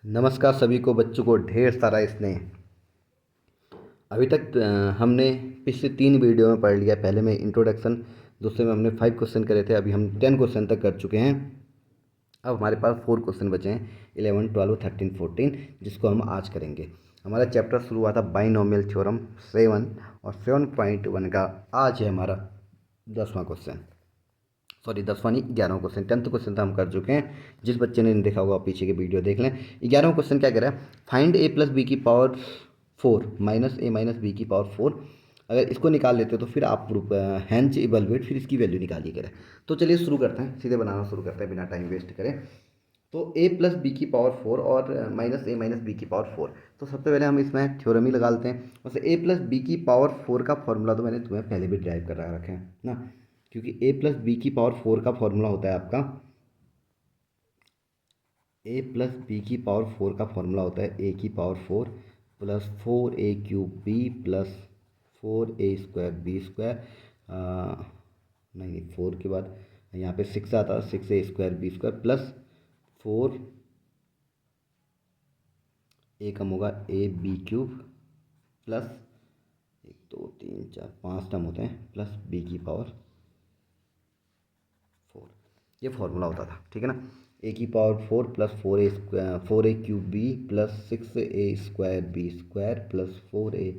नमस्कार सभी को, बच्चों को ढेर सारा स्नेह। अभी तक हमने पिछले 3 वीडियो में पढ़ लिया। पहले में इंट्रोडक्शन, दूसरे में हमने 5 क्वेश्चन करे थे। अभी हम 10 क्वेश्चन तक कर चुके हैं। अब हमारे पास 4 क्वेश्चन बचे हैं, 11, 12, 13, 14, जिसको हम आज करेंगे। हमारा चैप्टर शुरू हुआ था बाइनोमियल थ्योरम 7 और 7.1 का आज है हमारा 10वां क्वेश्चन। सॉरी 10वां नहीं, 11वां क्वेश्चन। 10th क्वेश्चन तो हम कर चुके हैं। जिस बच्चे ने नहीं देखा होगा पीछे के वीडियो देख लें। 11वां क्वेश्चन क्या कह रहा है? फाइंड a प्लस बी की पावर 4 माइनस ए माइनस बी की पावर 4। अगर इसको निकाल लेते हो तो फिर आप हैंज इवैल्यूएट, फिर इसकी वैल्यू निकालिए करें। तो चलिए शुरू करते हैं, सीधे बनाना शुरू करते हैं बिना टाइम वेस्ट करें। तो a प्लस बी की पावर 4 और माइनस ए माइनस बी की पावर 4। तो सबसे पहले हम इसमें थ्योरम ही लगा लेते हैं। वैसे a प्लस बी की पावर 4 का फॉर्मूला तो मैंने तुम्हें पहले भी ड्राइव कर रखा है ना, क्योंकि a प्लस बी की पावर 4 का फॉर्मूला होता है आपका, a प्लस बी की पावर 4 का फॉर्मूला होता है a की power 4 plus 4a cube b plus 4a square B square. नहीं, 4 के बाद यहाँ पे 6 आता है, 6a square B square plus 4 A कम होगा A B cube plus 1 2 3 4 5 term होते हैं प्लस बी की पावर 4। ये फॉर्मूला होता था, ठीक है ना। ए की power 4 plus 4a cube B plus 6a square B square plus 4a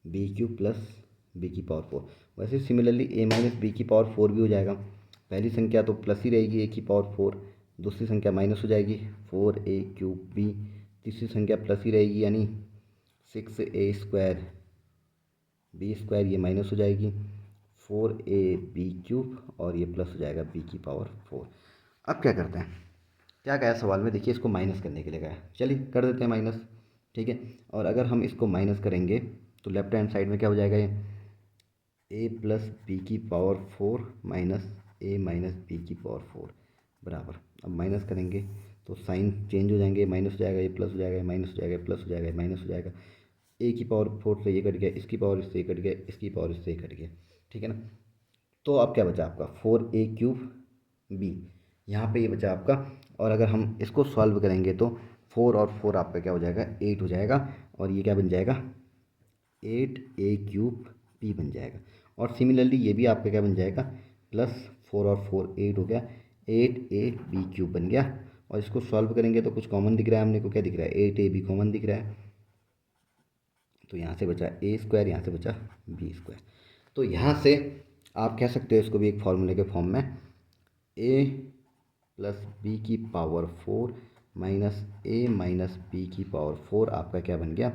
B cube plus B की पावर 4। वैसे सिमिलरली a माइनस बी की पावर 4 भी हो जाएगा। पहली संख्या तो प्लस ही रहेगी a की पावर 4, दूसरी संख्या माइनस हो जाएगी 4a क्यूब बी, तीसरी संख्या प्लस ही रहेगी यानी 6a स्क्वायर बी स्क्वायर, ये माइनस हो जाएगी 4a बी क्यूब और ये प्लस हो जाएगा b की पावर 4। अब क्या करते हैं, क्या कहा है सवाल में, देखिए इसको माइनस करने के लिए कहा है। चलिए कर देते हैं माइनस, ठीक है। और अगर हम इसको माइनस करेंगे तो लेफ्ट हैंड साइड में क्या हो जाएगा, ये a प्लस बी की पावर 4 माइनस ए माइनस बी की पावर 4 बराबर। अब माइनस करेंगे तो साइन चेंज हो जाएंगे, माइनस हो जाएगा, ये प्लस हो जाएगा, माइनस हो जाएगा, प्लस हो जाएगा, माइनस हो जाएगा। ए की पावर 4 से ये कट गया, इसकी पावर इससे कट गया, इसकी पावर इससे कट गया, ठीक है ना। तो अब क्या बचा आपका 4a क्यूब बी, यहाँ पे ये बचा आपका। और अगर हम इसको सॉल्व करेंगे तो 4 और 4 आपका क्या हो जाएगा, 8 हो जाएगा। और ये क्या बन जाएगा, 8a क्यूब बी बन जाएगा। और सिमिलरली ये भी आपका क्या बन जाएगा, प्लस 4 और 4 8 हो गया, 8a बी क्यूब बन गया। और इसको सॉल्व करेंगे तो कुछ कॉमन दिख रहा है हमने को, क्या दिख रहा है, 8a बी कॉमन दिख रहा है। तो यहाँ से बचा ए स्क्वायर, यहाँ से बचा बी स्क्वायर। तो यहाँ से आप कह सकते हो इसको भी एक फॉर्मूले के फॉर्म में, ए प्लस बी की पावर 4 माइनस ए माइनस बी की पावर 4 आपका क्या बन गया,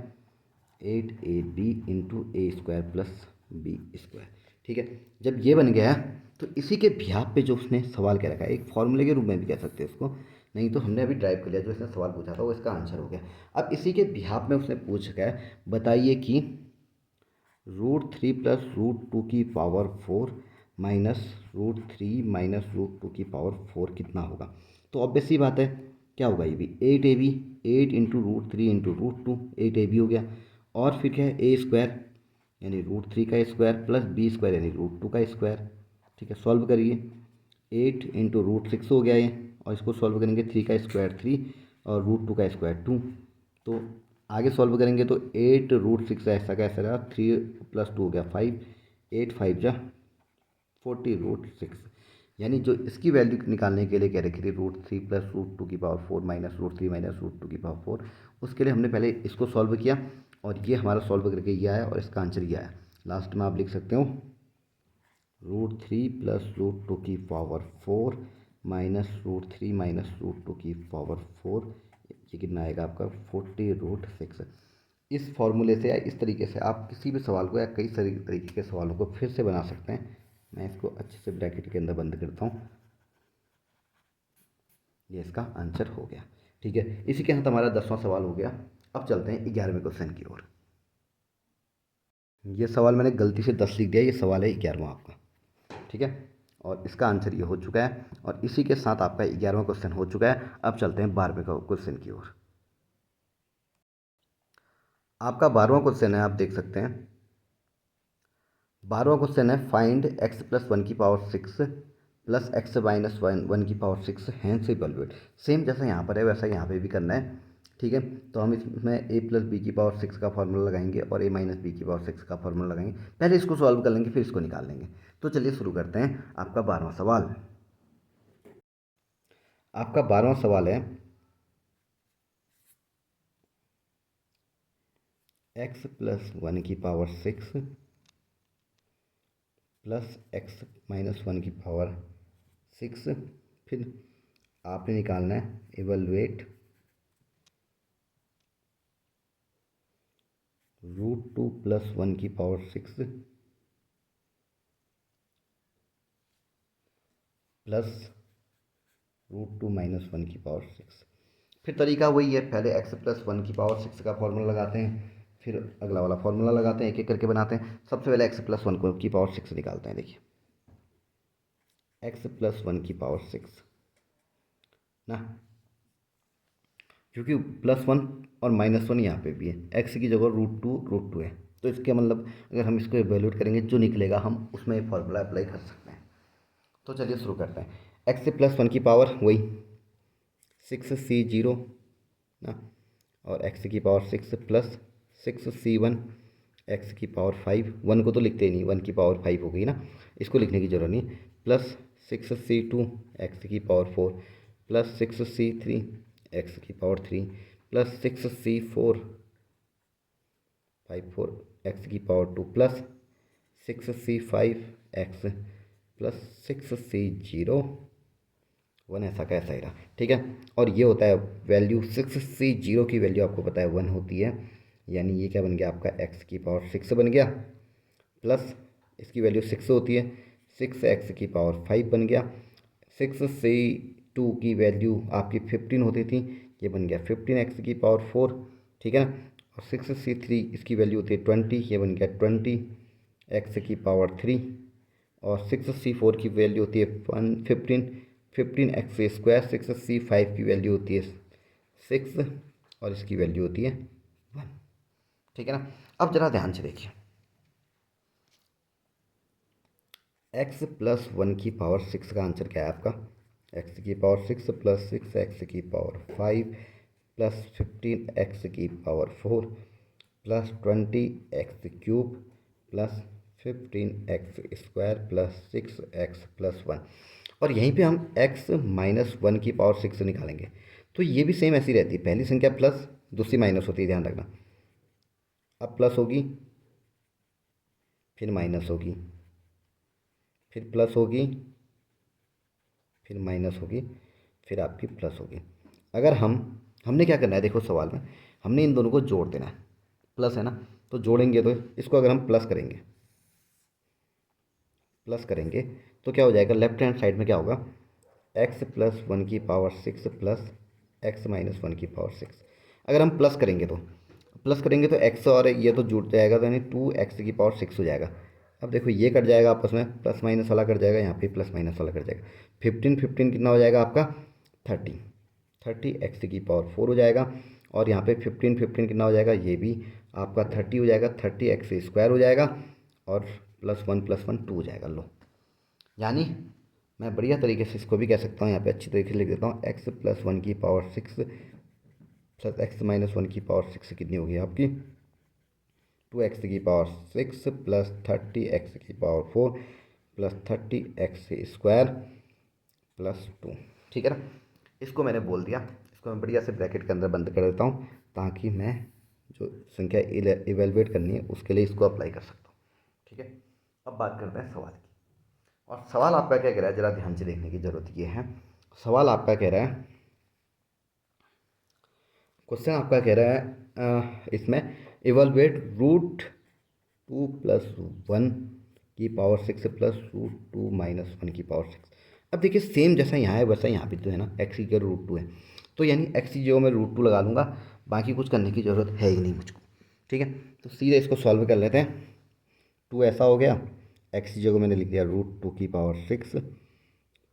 8ab इंटू ए स्क्वायर प्लस बी स्क्वायर, ठीक है। जब ये बन गया तो इसी के बिहाफ पे जो उसने सवाल कह रखा है, एक फॉर्मूले के रूप में भी कह सकते हैं इसको, नहीं तो हमने अभी ड्राइव कर लिया, जो इसने सवाल पूछा था वो इसका आंसर हो गया। अब इसी के बिहाफ में उसने पूछ रखा है, बताइए कि √3 प्लस √2 की पावर 4 माइनस √3 माइनस √2 की पावर 4 कितना होगा। तो ऑब्वियस सी बात है, क्या होगा, ये भी 8ab, 8 इंटू √3 इंटू √2, 8ab हो गया। और फिर क्या है, ए स्क्वायर यानी √3 का स्क्वायर प्लस बी स्क्वायर यानी √2 का स्क्वायर, ठीक है। सॉल्व करिए, 8 इंटू √6 हो गया ये, और इसको सॉल्व करेंगे 3 का स्क्वायर 3 और √2 का स्क्वायर 2। तो आगे सॉल्व करेंगे तो 8 √6 ऐसा का ऐसा रहा, 3 प्लस 2 हो गया 5, 8 5 जा 40 √6। यानी जो इसकी वैल्यू निकालने के लिए कह रखी थी, √3 प्लस √2 की पावर 4 माइनस √3 माइनस √2 की पावर 4, उसके लिए हमने पहले इसको सॉल्व किया और ये हमारा सॉल्व करके ये आया और इसका आंसर ये आया। लास्ट में आप लिख सकते हो √3 प्लस √2 की पावर 4 माइनस √3 माइनस √2 की पावर 4, ये कितना आएगा आपका 40 √6। इस फॉर्मूले से या इस तरीके से आप किसी भी सवाल को या कई सारे तरीके के सवालों को फिर से बना सकते हैं। मैं इसको अच्छे से ब्रैकेट के अंदर बंद करता हूँ, ये इसका आंसर हो गया, ठीक है। इसी के साथ हमारा 10वां सवाल हो गया। अब चलते हैं 11वें क्वेश्चन की ओर। ये सवाल मैंने गलती से 10 लिख दिया, ये सवाल है 11वां आपका, ठीक है। और इसका आंसर ये हो चुका है और इसी के साथ आपका 11वां क्वेश्चन हो चुका है। अब चलते हैं 12वें क्वेश्चन की ओर। आपका 12वां क्वेश्चन है, आप देख सकते हैं 12वां क्वेश्चन है, फाइंड x प्लस 1 की पावर 6 प्लस x माइनस 1 की पावर 6 हैंस इवैल्यूएट। सेम जैसा यहाँ पर है वैसा यहाँ पे भी करना है, ठीक है। तो हम इसमें ए प्लस बी की पावर 6 का फार्मूला लगाएंगे और ए माइनस बी की पावर 6 का फार्मूला लगाएंगे। पहले इसको सॉल्व कर लेंगे, फिर इसको निकाल लेंगे। तो चलिए शुरू करते हैं। आपका 12वां सवाल, आपका 12वां सवाल है x प्लस 1 की पावर 6 प्लस x माइनस 1 की पावर 6। फिर आपने निकालना है इवेलुएट √2 प्लस 1 की पावर 6 प्लस √2 माइनस 1 की पावर 6। फिर तरीका वही है, पहले x प्लस 1 की पावर 6 का फॉर्मूला लगाते हैं, फिर अगला वाला फॉर्मूला लगाते हैं, एक एक करके बनाते हैं। सबसे पहले x प्लस 1 की पावर 6 निकालते हैं। देखिए x प्लस 1 की पावर 6 ना, क्योंकि +1 और -1 यहाँ पे भी है, x की जगह √2 है, तो इसके मतलब अगर हम इसको इवेल्यूएट करेंगे जो निकलेगा हम उसमें ये फॉर्मूला अप्लाई कर सकते हैं। तो चलिए शुरू करते हैं। x प्लस 1 की पावर वही 6c0 ना, और x की पावर 6 प्लस 6c1 x की पावर 5, 1 को तो लिखते ही नहीं, 1 की पावर 5 हो गई ना, इसको लिखने की जरूरत नहीं, प्लस 6c2 x की पावर 4 प्लस 6c3 x की पावर 3 प्लस 6c4 x की power 2 plus 6c5 x plus 6c0 1, ऐसा का ऐसा ही रहा। ठीक है, और ये होता है वैल्यू 6c0 की वैल्यू आपको पता है 1 होती है, यानी ये क्या बन गया आपका x की पावर 6 बन गया, प्लस इसकी वैल्यू 6 होती है, 6x की पावर 5 बन गया। 6c2 की वैल्यू आपकी 15 होती थी, ये बन गया 15x की पावर 4। ठीक है ना, और 6c3 इसकी वैल्यू होती है 20, ये बन गया 20x की पावर 3। और 6c4 की वैल्यू होती है 15x स्क्वायर। 6c5 की वैल्यू होती है 6 और इसकी वैल्यू होती है 1। ठीक है ना, अब जरा ध्यान से देखिए, x प्लस 1 की पावर 6 का आंसर क्या है आपका, x की पावर 6 प्लस 6x की पावर 5 प्लस 15x की power 4 plus 20x cube plus 15x square plus 6x plus 1। और यहीं पे हम x माइनस 1 की पावर 6 निकालेंगे, तो ये भी सेम ऐसी रहती है, पहली संख्या प्लस दूसरी माइनस होती है, ध्यान रखना। अब प्लस होगी, फिर माइनस होगी, फिर प्लस होगी, फिर माइनस होगी, फिर आपकी प्लस होगी। अगर हमने क्या करना है, देखो सवाल में हमने इन दोनों को जोड़ देना है, प्लस है ना, तो जोड़ेंगे तो इसको अगर हम प्लस करेंगे तो क्या हो जाएगा, लेफ्ट हैंड साइड में क्या होगा, x प्लस 1 की पावर 6 प्लस x माइनस 1 की पावर 6। अगर हम प्लस करेंगे तो x और ये तो जुड़ जाएगा, तो यानी 2x की पावर 6 हो जाएगा। अब देखो ये कट जाएगा आपस में, प्लस माइनस वाला कट जाएगा, यहाँ पे प्लस माइनस वाला कट जाएगा। 15 कितना हो जाएगा आपका 30 x की पावर 4 हो जाएगा। और यहाँ पे 15 कितना हो जाएगा, ये भी आपका 30 हो जाएगा, 30x स्क्वायर हो जाएगा, और +1 + 1 2 हो जाएगा। लो, यानी मैं बढ़िया तरीके से इसको भी कह सकता हूँ, यहाँ पे अच्छी तरीके से लिख देता हूँ, x प्लस 1 की पावर 6 प्लस x माइनस 1 की पावर 6 कितनी होगी आपकी, 2x की पावर 6 प्लस 30x की power 4 plus 30x square plus 2। ठीक है ना, इसको मैंने बोल दिया, इसको मैं बढ़िया से ब्रैकेट के अंदर बंद कर देता हूँ, ताकि मैं जो संख्या इवेलुएट करनी है उसके लिए इसको अप्लाई कर सकता हूँ। ठीक है, अब बात करते हैं सवाल की। और सवाल आपका क्या कह रहा है, ज़रा ध्यान से देखने की ज़रूरत ये है। सवाल आपका कह रहा है, क्वेश्चन आपका कह रहा है इसमें इवेलुएट √2 + 1 की पावर 6 प्लस √2 माइनस 1 की पावर 6। अब देखिए सेम जैसा यहाँ है वैसा यहाँ भी तो है ना, x की जगह √2 है, तो यानी x की जगह मैं √2 लगा लूँगा, बाकी कुछ करने की ज़रूरत है ही नहीं मुझको। ठीक है, तो सीधे इसको सॉल्व कर लेते हैं। 2 ऐसा हो गया, x की जगह मैंने लिख दिया √2 की पावर 6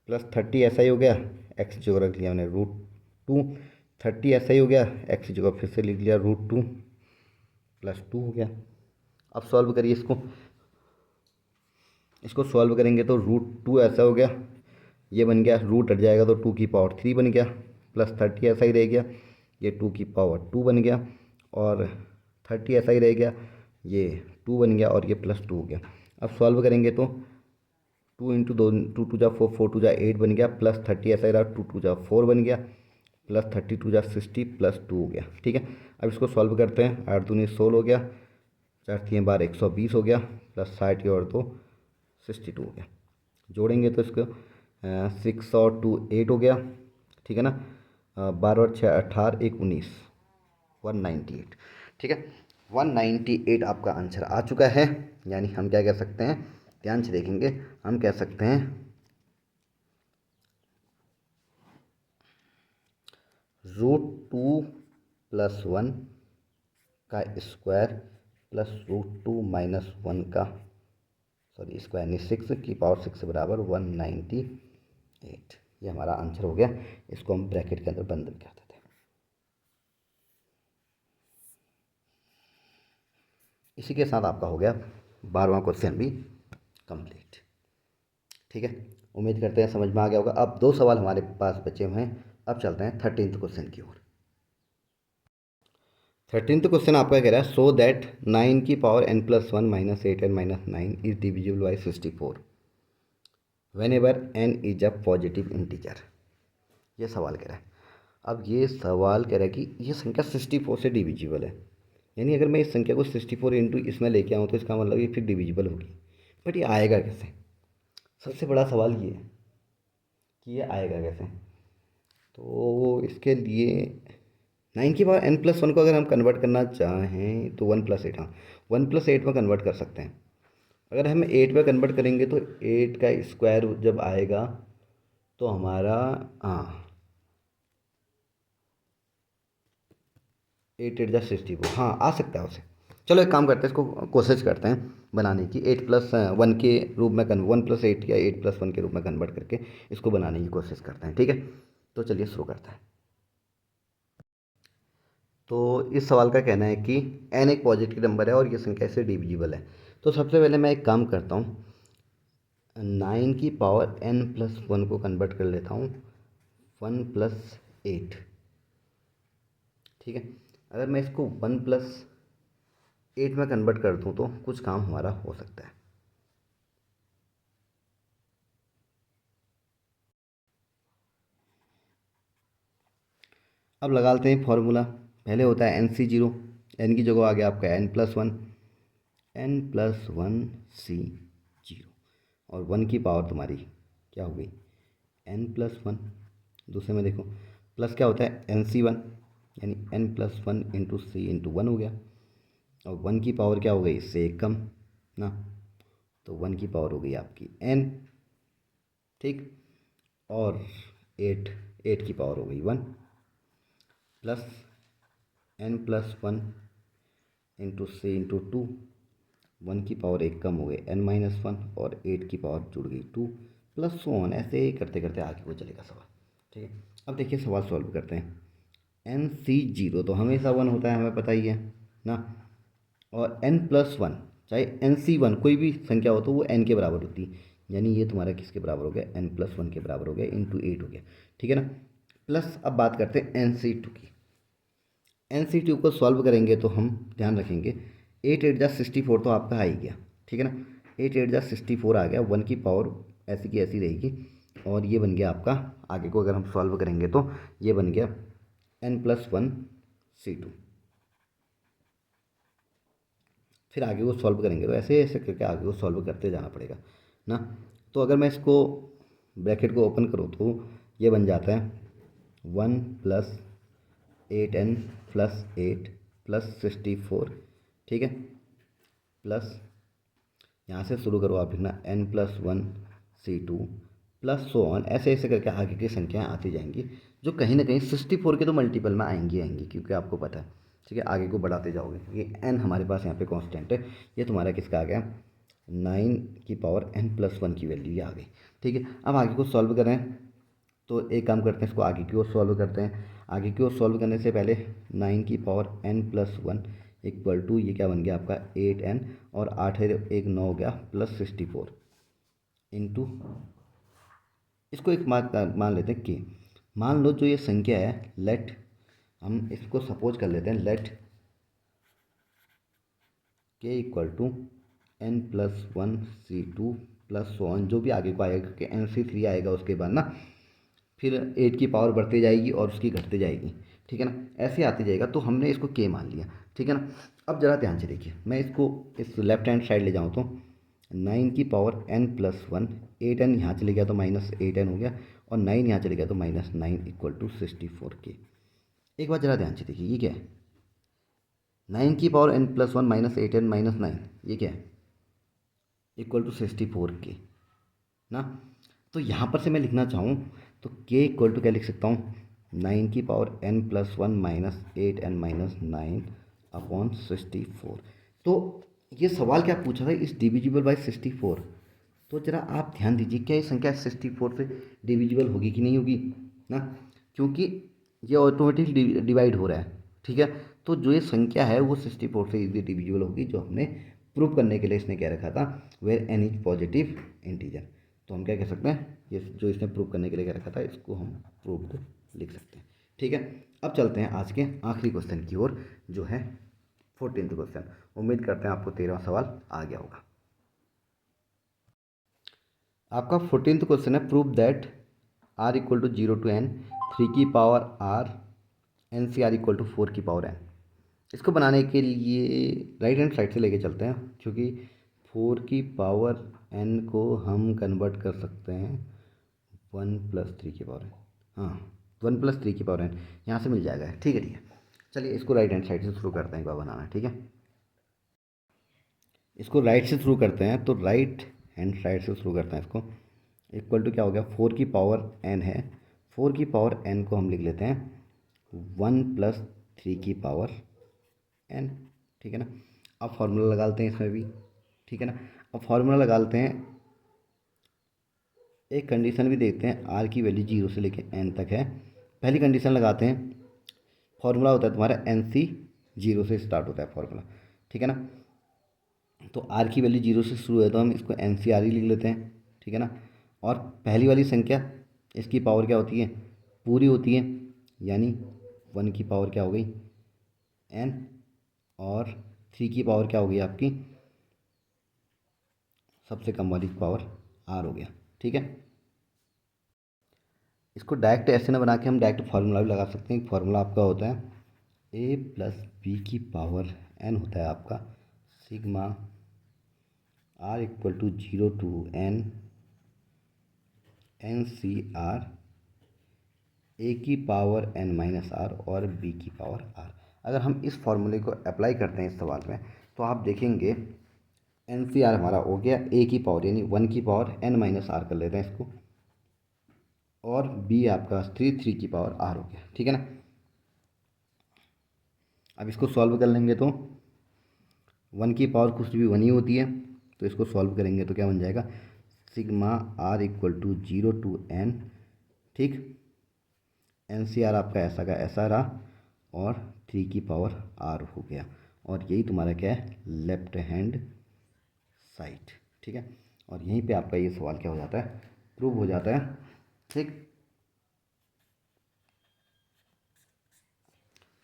प्लस 30 ऐसा ही हो गया, x की जगह रख लिया मैंने √2, 30 ऐसा ही हो गया, x की जगह फिर से लिख लिया √2 प्लस 2 हो गया। अब सॉल्व करिए इसको सॉल्व करेंगे तो √2 ऐसा हो गया, ये बन गया, रूट हट जाएगा तो 2 की पावर 3 बन गया, प्लस 30 ऐसा ही रह गया, ये 2 बन गया और 30 ऐसा ही रह गया, ये 2 बन गया और ये +2 हो गया। अब सॉल्व करेंगे तो 2 इंटू 2, 2 टू जा 4, 4 टू जा 8 बन गया, +30 ऐसा ही रहा, 2 टू जा 4 बन गया, +30 टू जा 60 +2 हो गया। ठीक है, अब इसको सॉल्व करते हैं। 8 दूनी 16 हो गया, 4 3 12 120 हो गया, +60 और 2 62 हो गया। जोड़ेंगे तो इसको 6 और 2 8 हो गया। ठीक है ना, 12 और 6 18, 1 19, 198। ठीक है, 198 आपका आंसर आ चुका है। यानी हम क्या कह सकते हैं, ध्यान से देखेंगे, हम कह सकते हैं √2 + 1 का स्क्वायर प्लस √2 - 1 का, सॉरी स्क्वायर नहीं, 6 की पावर 6 बराबर 198। ये हमारा आंसर हो गया। इसको हम ब्रैकेट के अंदर बंद कर देते हैं। इसी के साथ आपका हो गया 12वां क्वेश्चन भी कंप्लीट। ठीक है, उम्मीद करते हैं समझ में आ गया होगा। अब 2 सवाल हमारे पास बचे हुए हैं। अब चलते हैं 13th क्वेश्चन की ओर। 13th क्वेश्चन आपका कह रहा है, सो दैट 9 की power n+1 - 8n - 9 is divisible by 64 when ever n is a positive integer. ये सवाल कह रहा है। अब ये सवाल कह रहा है कि ये संख्या 64 से डिविजिबल है, यानी अगर मैं इस संख्या को 64 इंटू इसमें लेके आऊँ तो इसका मतलब ये फिर डिविजिबल होगी। बट ये आएगा कैसे? सबसे बड़ा सवाल ये है कि ये आएगा कैसे। तो इसके लिए 9 की पावर n+1 को अगर हम कन्वर्ट करना चाहें तो 1+8, हाँ 1+8 में कन्वर्ट कर सकते हैं। अगर हम 8 में कन्वर्ट करेंगे तो 8 का स्क्वायर जब आएगा तो हमारा, हाँ 8 8 जा 64, हाँ आ सकता है उसे। चलो एक काम करते हैं, इसको कोशिश करते हैं बनाने की। 8+1 के रूप में 1+8 या 8+1 के रूप में कन्वर्ट करके इसको बनाने की कोशिश करते हैं। ठीक है, तो चलिए शुरू करते हैं। तो इस सवाल का कहना है कि n एक पॉजिटिव नंबर है और ये संख्या इससे डिविजिबल है। तो सबसे पहले मैं एक काम करता हूँ, 9 की पावर n+1 को कन्वर्ट कर लेता हूँ 1+8। ठीक है, अगर मैं इसको 1+8 में कन्वर्ट कर दूँ तो कुछ काम हमारा हो सकता है। अब लगा लेते हैं फॉर्मूला। पहले होता है NC0, n की जगह आ गया आपका n+1, n+1C0 और 1 की पावर तुम्हारी क्या हो गई n+1। दूसरे में देखो प्लस क्या होता है NC1, यानी n+1 इंटू C इंटू 1 हो गया। और 1 की पावर क्या हो गई, इससे एक कम ना, तो 1 की पावर हो गई आपकी n। ठीक, और 8 की पावर हो गई 1 plus n+1 into C into 2, 1 की पावर एक कम हो गई n-1 और 8 की पावर जुड़ गई 2 प्लस सो ऑन। ऐसे ही करते करते आगे को चलेगा सवाल। ठीक है, अब देखिए सवाल सॉल्व करते हैं। NC0 तो हमेशा 1 होता है, हमें पता ही है ना, और n+1 चाहे NC1 कोई भी संख्या हो तो वो n के बराबर होती है, यानी ये तुम्हारा किसके बराबर हो गया, n+1 के बराबर हो गया इंटू 8 हो गया। ठीक है ना, प्लस अब बात करते हैं NC2 की। NC2 को सॉल्व करेंगे तो हम ध्यान रखेंगे 8 8 जा 64 तो आपका आ ही गया। ठीक है ना, 8 8 जा 64 आ गया, 1 की पावर ऐसी की ऐसी रहेगी और ये बन गया आपका। आगे को अगर हम सॉल्व करेंगे तो ये बन गया n+1C2। फिर आगे को सॉल्व करेंगे तो ऐसे ऐसे करके आगे को सॉल्व करते जाना पड़ेगा ना। तो अगर मैं इसको ब्रैकेट को ओपन करूँ तो ये बन जाता है 1+8n+8 +64। ठीक है, प्लस यहाँ से शुरू करो आप लिखना n+1C2 प्लस सो ऑन। ऐसे ऐसे करके आगे की संख्याएँ आती जाएंगी जो कहीं ना कहीं 64 के तो मल्टीपल में आएंगी आएंगी, क्योंकि आपको पता है। ठीक है, आगे को बढ़ाते जाओगे, ये n हमारे पास यहाँ पे कांस्टेंट है। ये तुम्हारा किसका आ गया, 9 की पावर n+1 की वैल्यू ये आ गई। ठीक है, अब आगे को सॉल्व करें तो एक काम करते हैं, इसको आगे की ओर सॉल्व करते हैं। आगे की ओर सॉल्व करने से पहले 9 की पावर n+1 इक्वल टू ये क्या बन गया आपका 8n, और 8 है एक 9 हो गया +64 इंटू, इसको एक मान लेते हैं कि मान लो जो ये संख्या है, लेट हम इसको सपोज कर लेते हैं, let K equal to n+1 C2 plus so on, जो भी आगे को आएगा कि NC3 आएगा उसके बाद ना, फिर 8 की पावर बढ़ती जाएगी और उसकी घटती जाएगी, ठीक है ना, ऐसे आती जाएगा। तो हमने इसको के मान लिया, ठीक है ना। अब ज़रा ध्यान से देखिए, मैं इसको इस लेफ्ट हैंड साइड ले जाऊँ तो 9 की पावर n+1, 8n यहाँ चले गया तो -8n हो गया, और 9 यहाँ चले गया तो -9 इक्वल टू 64k। एक बार ज़रा ध्यान से देखिए, ये क्या है, 9 की पावर n+1 -8n -9, ये क्या है, इक्वल टू 64k ना। तो यहाँ पर से मैं लिखना चाहूँ तो k इक्वल टू क्या लिख सकता हूँ, 9 की पावर n+1 -8n -9 अपॉन 64। तो ये सवाल क्या पूछा था, इस डिविजिबल बाई 64। तो ज़रा आप ध्यान दीजिए, क्या ये संख्या 64 से डिविजिबल होगी कि नहीं होगी ना, क्योंकि ये ऑटोमेटिक डिवाइड हो रहा है, ठीक है। तो जो ये संख्या है वो 64 से इजीली डिविजिबल होगी, जो हमने प्रूव करने के लिए इसने क्या रखा था, where N is positive integer. तो हम क्या कह सकते हैं, ये जो इसने प्रूव करने के लिए क्या रखा था, इसको हम प्रूव्ड लिख सकते हैं, ठीक है। अब चलते हैं आज के आखिरी क्वेश्चन की ओर, जो है 14th क्वेश्चन। उम्मीद करते हैं आपको 13वां सवाल आ गया होगा। आपका 14th क्वेश्चन है, prove that r equal to 0 to n 3 की power r NCR equal to 4 की पावर n। इसको बनाने के लिए राइट हैंड साइड से लेके चलते हैं, क्योंकि 4 की पावर n को हम कन्वर्ट कर सकते हैं 1+3 की पावर n, हाँ 1+3 की पावर n यहाँ से मिल जाएगा, ठीक है ठीक है। चलिए इसको राइट हैंड साइड से शुरू करते हैं, एक बार बनाना, ठीक है। इसको राइट से शुरू करते हैं, तो राइट हैंड साइड से शुरू करते हैं इसको। इक्वल टू क्या हो गया, 4 की पावर n है, 4 की पावर n को हम लिख लेते हैं 1+3 की पावर n, ठीक है ना। अब फार्मूला लगा लेते हैं इसमें भी, ठीक है ना। अब फार्मूला लगा लेते हैं, एक कंडीशन भी देखते हैं, r की वैल्यू 0 से लेकर n तक है। पहली कंडीशन लगाते हैं, फार्मूला होता है तुम्हारा NC, 0 से स्टार्ट होता है फार्मूला, ठीक है ना। तो r की वैल्यू 0 से शुरू है तो हम इसको NCR ही लिख लेते हैं, ठीक है ना। और पहली वाली संख्या, इसकी पावर क्या होती है, पूरी होती है, यानी 1 की पावर क्या हो गई n, और 3 की पावर क्या हो गई आपकी, सबसे कम वाली पावर r हो गया, ठीक है। इसको डायरेक्ट ऐसे ना बना के हम डायरेक्ट फार्मूला भी लगा सकते हैं। फार्मूला आपका होता है a+b की पावर n होता है आपका sigma r equal to 0 to n NCR a की पावर n-r और b की पावर r। अगर हम इस फॉर्मूले को अप्लाई करते हैं इस सवाल में, तो आप देखेंगे NCR हमारा हो गया a की पावर, यानी 1 की पावर n-r कर लेते हैं इसको, और b आपका 3 की पावर r हो गया, ठीक है ना। अब इसको सॉल्व कर लेंगे तो 1 की पावर कुछ भी 1 ही होती है, तो इसको सॉल्व करेंगे तो क्या बन जाएगा, sigma r equal to 0 to n, ठीक, NCR आपका ऐसा का ऐसा रहा, और 3 की पावर r हो गया। और यही तुम्हारा क्या है, लेफ्ट हैंड साइड, ठीक है। और यहीं पे आपका ये सवाल क्या हो जाता है, प्रूव हो जाता है, ठीक।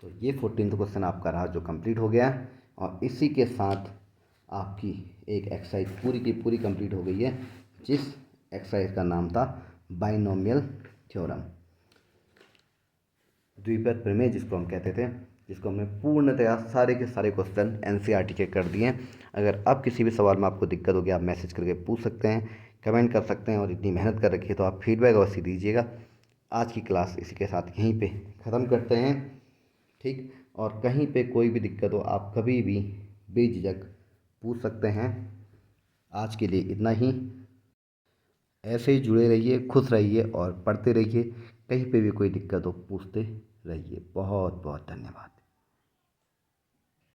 तो ये 14th क्वेश्चन आपका रहा, जो कंप्लीट हो गया। और इसी के साथ आपकी एक एक्सरसाइज पूरी की पूरी कंप्लीट हो गई है, जिस एक्सरसाइज का नाम था बाइनोमियल थ्योरम, द्विपद प्रमेय जिसको हम कहते थे, जिसको हमने पूर्णतया सारे के सारे क्वेश्चन NCERT के कर दिए हैं। अगर अब किसी भी सवाल में आपको दिक्कत होगी, आप मैसेज करके पूछ सकते हैं, कमेंट कर सकते हैं, और इतनी मेहनत कर रखी है तो आप फीडबैक अवश्य दीजिएगा। आज की क्लास इसी के साथ यहीं पे ख़त्म करते हैं, ठीक। और कहीं पे कोई भी दिक्कत हो, आप कभी भी बेझिझक पूछ सकते हैं। आज के लिए इतना ही। ऐसे ही जुड़े रहिए, खुश रहिए और पढ़ते रहिए। कहीं पे भी कोई दिक्कत हो पूछते रहिए। बहुत बहुत धन्यवाद।